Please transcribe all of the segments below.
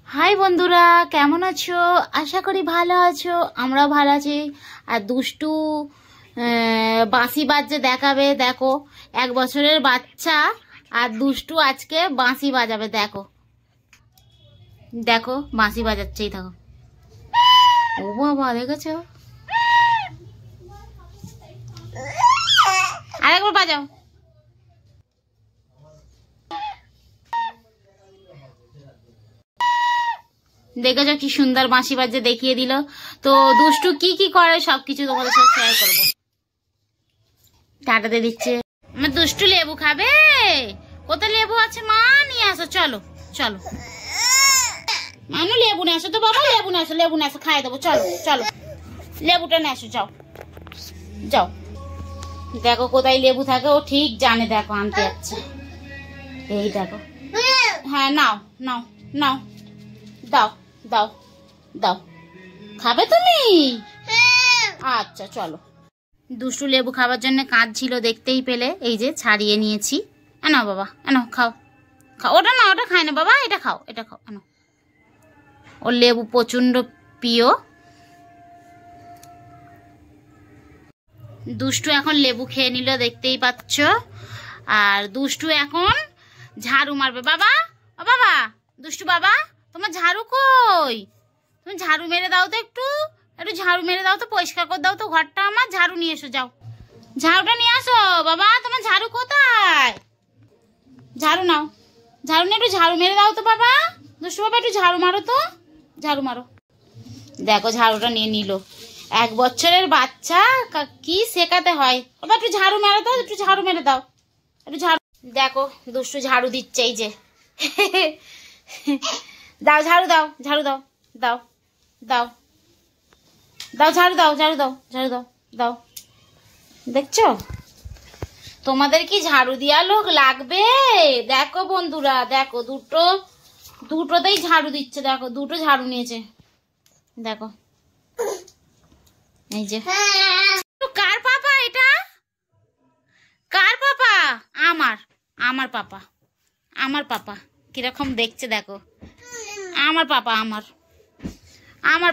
High বন্ধুরা, কেমন আছো? আশা করি ভালো আছো। আমরাও ভালো আছি। আর দুষ্টু বাঁশি বাজছে দেখাবে। দেখো, 1 বছরের বাচ্চা আর দুষ্টু আজকে বাঁশি বাজাবে। দেখো দেখো বাঁশি বাজাচ্ছেই। দেখো, ও বাবা, দেখেছো? আরেকবার বাজাও। দেখেছো কি সুন্দর বাঁশি বাজে দেখিয়ে দিল। তো দুষ্টু কি কি করে সবকিছু তোমাদের সাথে শেয়ার করবো। টাটাতে দিচ্ছে। আমার দুষ্টু লেবু খাবে। কোথায় লেবু আছে? মা নিয়ে আসো, চলো চলো। মানু লেবু নিয়ে আসো তো বাবা, লেবু নিয়ে আসো, লেবু নিয়ে আসো, খাই দেবো। চলো চলো, লেবুটা নিয়ে আসো, যাও যাও। দেখো কোথায় লেবু থাকে ও ঠিক জানে। দেখো আনতে যাচ্ছে। এই দেখো। হ্যাঁ, নাও নাও নাও, দাও দাও দাও। খাবে তুমি? আচ্ছা চলো। দুষ্টু লেবু খাবার জন্য কাঁদছিল, দেখতেই পেলে। এই যে ছাড়িয়ে নিয়েছি। এনো বাবা, এনো খাও খাও। ওটা না, ওটা খায় না বাবা, এটা খাও, এটা খাও, এনো। ওর লেবু প্রচন্ড প্রিয়। দুষ্টু এখন লেবু খেয়ে নিল, দেখতেই পাচ্ছ। আর দুষ্টু এখন ঝাড়ু মারবে। বাবা, ও বাবা, দুষ্টু বাবা, তোমার ঝাড়ু কই? তুমি ঝাড়ু মেরে দাও তো, একটু একটু ঝাড়ু মেরে দাও তো, পরিষ্কার করে দাও তো ঘরটা আমার। ঝাড়ু নিয়ে এসো, যাও ঝাড়ুটা নিয়ে আসো। বাবা, তোমার ঝাড়ু কোথায়? ঝাড়ু নাও, ঝাড়ু নিয়ে একটু ঝাড়ু মেরে দাও তো বাবা। দুষ্টু বাবা, একটু ঝাড়ু মারো তো, ঝাড়ু মারো। দেখো ঝাড়ুটা নিয়ে নিল। 1 বছরের বাচ্চা কি শেখাতে হয়। বাবা একটু ঝাড়ু মেরে দাও, একটু ঝাড়ু মেরে দাও, একটু ঝাড়ু। দেখো দুষ্টু ঝাড়ু দিচ্ছে। এই যে দাও ঝাড়ু, দাও ঝাড়ু, দাও দাও দাও দাও, ঝাড়ু দাও, ঝাড়ু দাও, ঝাড়ু দাও, দাও। দেখছো, তোমাদের কি ঝাড়ু দেওয়া লোক লাগবে? দেখো বন্ধুরা, দেখো দুটোতেই ঝাড়ু দিচ্ছে। দেখো দুটো ঝাড়ু নিয়েছে। দেখো এই যে। কার পাপা এটা? কার পাপা? আমার আমার পাপা, আমার পাপা। কিরকম দেখছে দেখো। আমার পাপা, আমার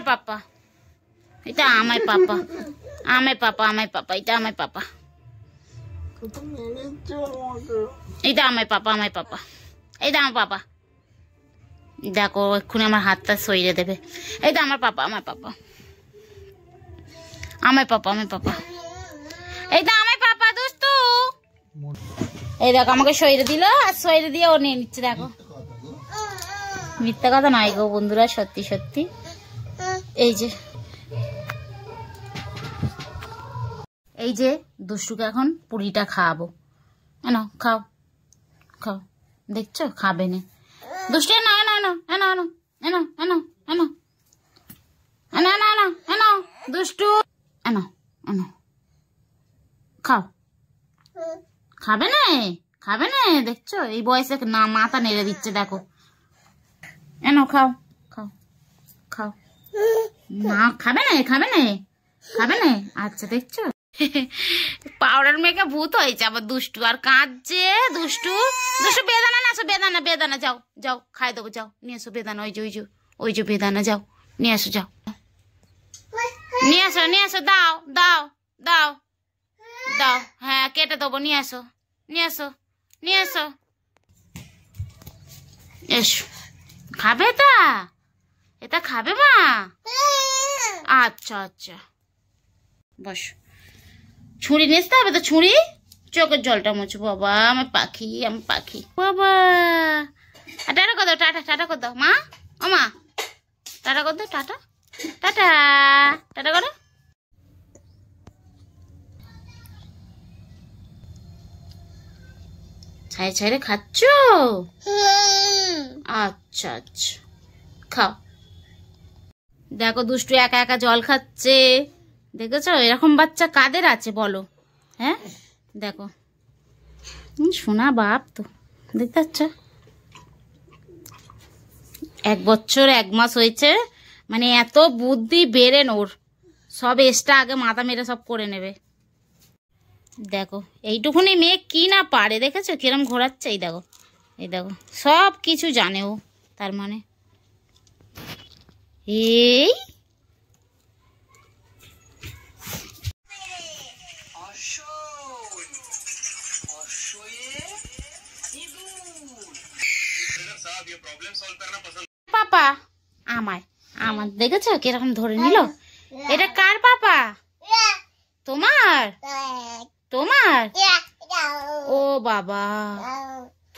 পাপা। এটা আমার পাপা, আমার পাপা, আমার পাপা, এটা আমার পাপা, এটা আমার পাপা, আমার পাপা, এইটা আমার পাপা। দেখো এক্ষুনি আমার হাতটা সইরে দেবে। এইটা আমার পাপা, আমার পাপা, আমার পাপা, আমার পাপা, এইটা আমার পাপা। দুষ্টু এই দেখো আমাকে সইরে দিল, আর সইরে দিয়ে ও নিয়ে নিচ্ছে। দেখো মিথ্যা কথা নয় গো বন্ধুরা, সত্যি সত্যি। এই যে, এই যে দুষ্টুকে এখন পুরিটা খাওয়াবো। এনো খাও খাও। দেখছো খাবে না দুষ্টু। এনো এনো এনো এনো এনো এনো এনো এনো এনো এনো এনো এনো দুষ্টু, এনো এনো খাও। খাবে না, খাবে না। দেখছো এই বয়সে না মাথা নেড়ে দিচ্ছে। দেখো এনো খাও খাও খাও। না খাবে না, খাবে না, খাবে না। আচ্ছা দেখছো, পাউডার মেখে ভূত হয়েছে আবার দুষ্টু। আর কাঁদছে দুষ্টু। দুষ্টু বেদানা না আসো, বেদানা, বেদানা, যাও যাও, খাই দেবো, যাও নিয়ে এসো বেদানা। ওই যে ওই যে ওই যে বেদানা, যাও নিয়ে আসো, যাও নিয়ে আসো, নিয়ে আসো। দাও দাও দাও দাও। হ্যাঁ কেটে দেবো, নিয়ে আসো, নিয়ে আসো, নিয়ে আসো। এসো, খাবে এটা? এটা খাবে মা? আচ্ছা আচ্ছা, বস। ছুরি নিয়ে আসতে হবে তো, ছুরি। চোখের জলটা মুছো। বাবা আমার পাখি, আমার পাখি বাবা। টাটা কর দাও, টাটা টাটা কর দাও মা। ও মা, টাটা কর দাও, টাটা টাটা টাটা করো। ছাই ছাইরে খাচ্ছ? আচ্ছা আচ্ছা, খাও। দেখো দুষ্টু একা একা জল খাচ্ছে। দেখেছো এরকম বাচ্চা কাদের আছে বলো? হ্যাঁ দেখো, শোনা বাপ তো। দেখতে পাচ্ছ, 1 বছর 1 মাস হয়েছে, মানে এত বুদ্ধি বেড়ে ওর। সব এক্সট্রা আগে মাথা মেরে সব করে নেবে। দেখো এইটুকুনি মেয়ে কি না পারে, দেখেছো কিরম ঘোরাচ্ছে। এই দেখো, এই দেখো সব কিছু জানে ও। তার মানে এই পাপা আমায় আমার দেখেছো কিরকম ধরে নিল। এটা কার পাপা? তোমার? তোমার? ও বাবা,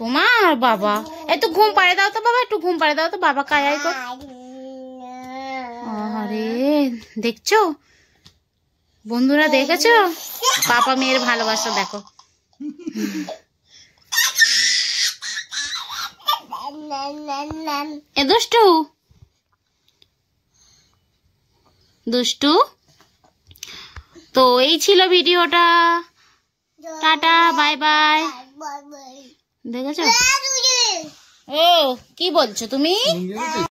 তোমার বাবা। একটু ঘুম পাড়ে দাও তো বাবা, একটু ঘুম পাড়ে দাও তো বাবা। কায়াই কর। আরে দেখছো বন্ধুরা, দেখেছো পাপা মেয়ের ভালোবাসা দেখো। এ দুষ্টু দুষ্টু। তো এই ছিল ভিডিওটা। Tata, bye bye. দেখেছো? ও কি বলছো তুমি?